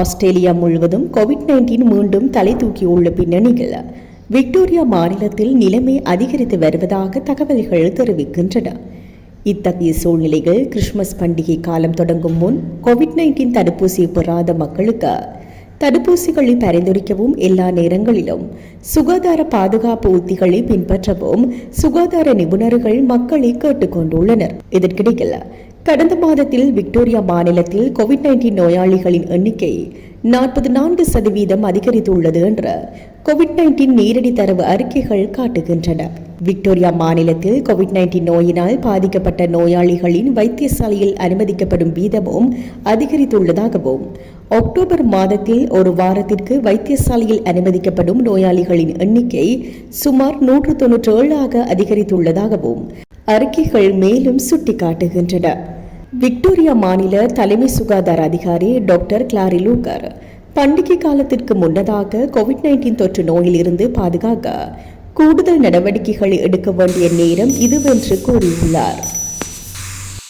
Australia முழுவதும் COVID-19 மீண்டும் தலை தூக்கியுள்ள பின்னணியில் விக்டோரியா மாநிலத்தில் நிலைமை அதிகரித்து வருவதாக தகவல்கள் தெரிவிக்கின்றன. இத்தகைய சூழ்நிலையில் கிறிஸ்துமஸ் பண்டிகை காலம் தொடங்கும் முன் கோவிட்-19 தடுப்பூசி பெறாத மக்களுக்கு தடுப்பூசிகளை பரிந்துரைக்கவும் எல்லா நேரங்களிலும் சுகாதார பாதுகாப்பு உத்திகளை பின்பற்றவும் சுகாதார நிபுணர்கள் மக்களை கேட்டுக்கொண்டுள்ளனர். இதற்கிடையில் கடந்த மாதத்தில் விக்டோரியா மாநிலத்தில் கோவிட்-19 நோயாளிகளின் எண்ணிக்கை 44% அதிகரித்துள்ளது என்று கோவிட்-19 நேரடி தரவு அறிக்கைகள் காட்டுகின்றன. விக்டோரியா மாநிலத்தில் கோவிட்-19 நோயினால் பாதிக்கப்பட்ட நோயாளிகளின் வைத்தியசாலையில் அனுமதிக்கப்படும் வீதமும் அதிகரித்துள்ளதாகவும் அக்டோபர் மாதத்தில் ஒரு வாரத்திற்கு வைத்தியசாலையில் அனுமதிக்கப்படும் நோயாளிகளின் எண்ணிக்கை சுமார் 197 அதிகரித்துள்ளதாகவும் அறிக்கைகள் மேலும் சுட்டிக்காட்டுகின்றன. விக்டோரியா மாநில தலைமை சுகாதார அதிகாரி டாக்டர் கிளாரி லூக்கர் பண்டிகை காலத்திற்கு முன்னதாக கோவிட்-19 தொற்று நோயில் இருந்து பாதுகாக்க கூடுதல் நடவடிக்கைகளை எடுக்க வேண்டிய நேரம் இதுவென்று கூறியுள்ளார்.